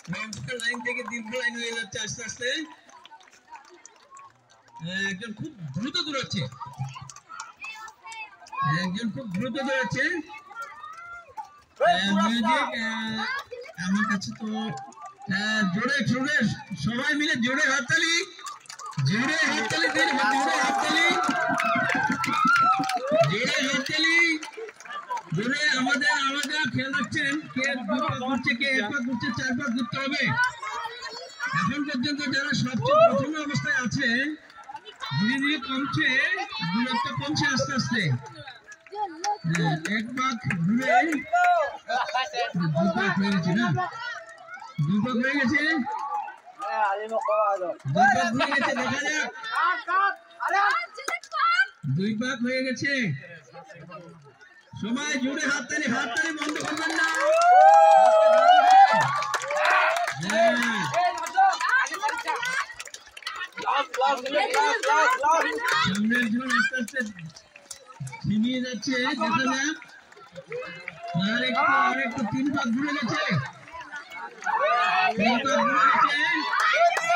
Line থেকে দীর্ঘ line হয়ে যাচ্ছে আস্তে আস্তে। একজন খুব দ্রুত দৌড়াচ্ছে, আমার কাছে তো জোরে জোরে সবাই মিলে জোরে হাততালি, জোরে হাততালি, জোরে হাততালি, জোরে হাততালি, জোরে। আমাদের খেয়াল রাখছেন কে দুই পা ঘুরছে, কে এক পা ঘুরছে, 4 পা ঘুরতে হবে। এখন পর্যন্ত যারা সবচেয়ে প্রথম অবস্থায় আছে ধীরে ধীরে কমছে, দূরত্ব কমছে আস্তে আস্তে। এক পাক ঘুরে 2 পাক হয়ে গেছে, না 2 পাক হয়ে গেছে, 2 পাক হয়ে গেছে, দেখা যাক 2 পাক হয়ে গেছে। সবাই জোরে হাততালি, হাততালি বন্ধ করবেন না। সামনের জন আস্তে আস্তে ছিনিয়ে যাচ্ছে, দেখা যাক। আরেকটু 3 পাক ঘুরে গেছে, 3 পাক ঘুরে গেছে,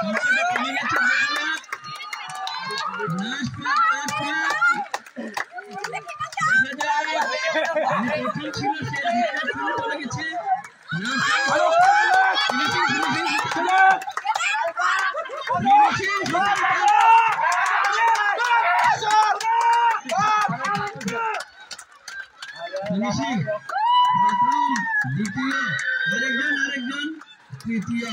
সংখ্যাটা কমে গেছে, দেখা যাক। লাস্ট পাক, দেখা যাক। প্রথম ছিল সে শুরু করে গেছে। ফিনিশিং প্রথম, দ্বিতীয়, আরেকজন তৃতীয়।